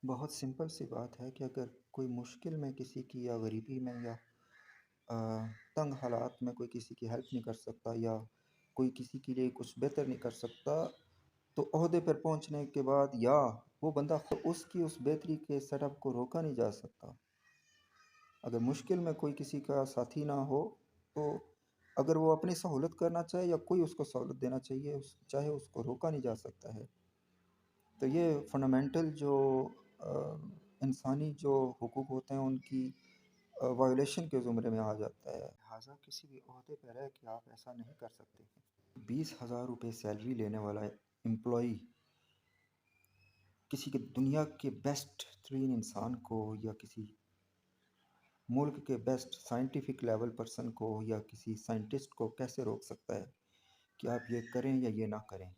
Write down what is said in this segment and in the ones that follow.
بہت سمپل سی بات ہے کہ اگر کوئی مشکل میں کسی کی یا غریبی میں یا آ، تنگ حالات میں کوئی کسی کی ہیلپ نہیں کر سکتا یا کوئی کسی کے لیے کچھ بہتر نہیں کر سکتا، تو عہدے پر پہنچنے کے بعد یا وہ بندہ خود اس بہتری کے سیٹ اپ کو روکا نہیں جا سکتا۔ اگر مشکل میں کوئی کسی کا ساتھی نہ ہو تو اگر وہ اپنی سہولت کرنا چاہے یا کوئی اس کو سہولت دینا چاہیے چاہے اس کو روکا نہیں جا سکتا ہے۔ تو یہ فنڈامنٹل جو انسانی جو حقوق ہوتے ہیں ان کی وائلیشن کے زمرے میں آ جاتا ہے۔ لہٰذا کسی بھی عہدے پہ رہ کے آپ ایسا نہیں کر سکتے۔ 20,000 روپے سیلری لینے والا امپلائی کسی کے دنیا کے بیسٹ ترین انسان کو یا کسی ملک کے بیسٹ سائنٹیفک لیول پرسن کو یا کسی سائنٹسٹ کو کیسے روک سکتا ہے کہ آپ یہ کریں یا یہ نہ کریں،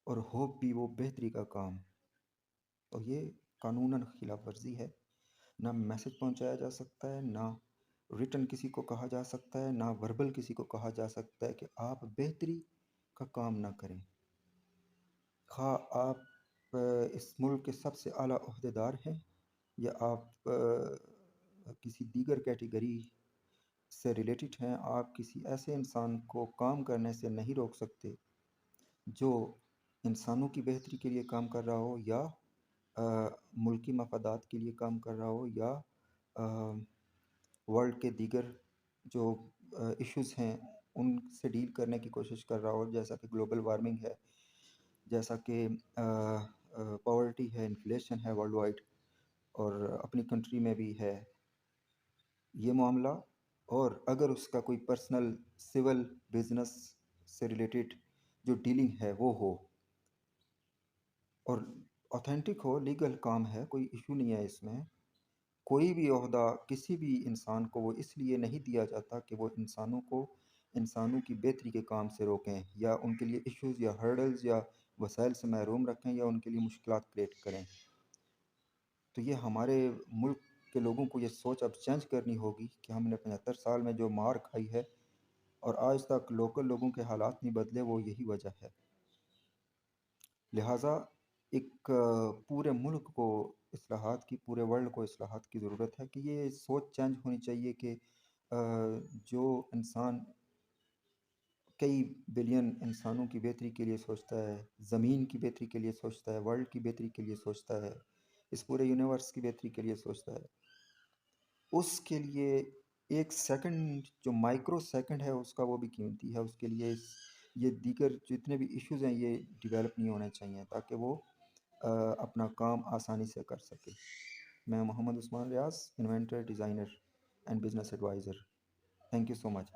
اور ہو بھی وہ بہتری کا کام؟ تو یہ قانوناً خلاف ورزی ہے۔ نہ میسج پہنچایا جا سکتا ہے، نہ ریٹن کسی کو کہا جا سکتا ہے، نہ وربل کسی کو کہا جا سکتا ہے کہ آپ بہتری کا کام نہ کریں، خواہ آپ اس ملک کے سب سے اعلیٰ عہدیدار ہیں یا آپ کسی دیگر کیٹیگری سے ریلیٹڈ ہیں۔ آپ کسی ایسے انسان کو کام کرنے سے نہیں روک سکتے جو انسانوں کی بہتری کے لیے کام کر رہا ہو یا ملکی مفادات کے لیے کام کر رہا ہو یا ورلڈ کے دیگر جو ایشوز ہیں ان سے ڈیل کرنے کی کوشش کر رہا ہو، جیسا کہ گلوبل وارمنگ ہے، جیسا کہ پاورٹی ہے، انفلیشن ہے ورلڈ وائڈ، اور اپنی کنٹری میں بھی ہے یہ معاملہ۔ اور اگر اس کا کوئی پرسنل سول بزنس سے ریلیٹڈ جو ڈیلنگ ہے وہ ہو اور اوتھینٹک ہو، لیگل کام ہے، کوئی ایشو نہیں ہے اس میں، کوئی بھی عہدہ کسی بھی انسان کو وہ اس لیے نہیں دیا جاتا کہ وہ انسانوں کی بہتری کے کام سے روکیں یا ان کے لیے ایشوز یا ہرڈلز یا وسائل سے محروم رکھیں یا ان کے لیے مشکلات کریٹ کریں۔ تو یہ ہمارے ملک کے لوگوں کو یہ سوچ اب چینج کرنی ہوگی کہ ہم نے 75 سال میں جو مار کھائی ہے اور آج تک لوکل لوگوں کے حالات نہیں بدلے، وہ یہی وجہ ہے۔ لہٰذا ایک پورے ملک کو اصلاحات کی، پورے ورلڈ کو اصلاحات کی ضرورت ہے کہ یہ سوچ چینج ہونی چاہیے کہ جو انسان کئی بلین انسانوں کی بہتری کے لیے سوچتا ہے، زمین کی بہتری کے لیے سوچتا ہے، ورلڈ کی بہتری کے لیے سوچتا ہے، اس پورے یونیورس کی بہتری کے لیے سوچتا ہے، اس کے لیے ایک سیکنڈ جو مائکرو سیکنڈ ہے اس کا وہ بھی قیمتی ہے۔ اس کے لیے یہ دیگر جتنے بھی ایشوز ہیں یہ ڈیولپ نہیں ہونے چاہیے تاکہ وہ اپنا کام آسانی سے کر سکے۔ میں Muhammad Usman Riaz, inventor, designer and business advisor. Thank you so much.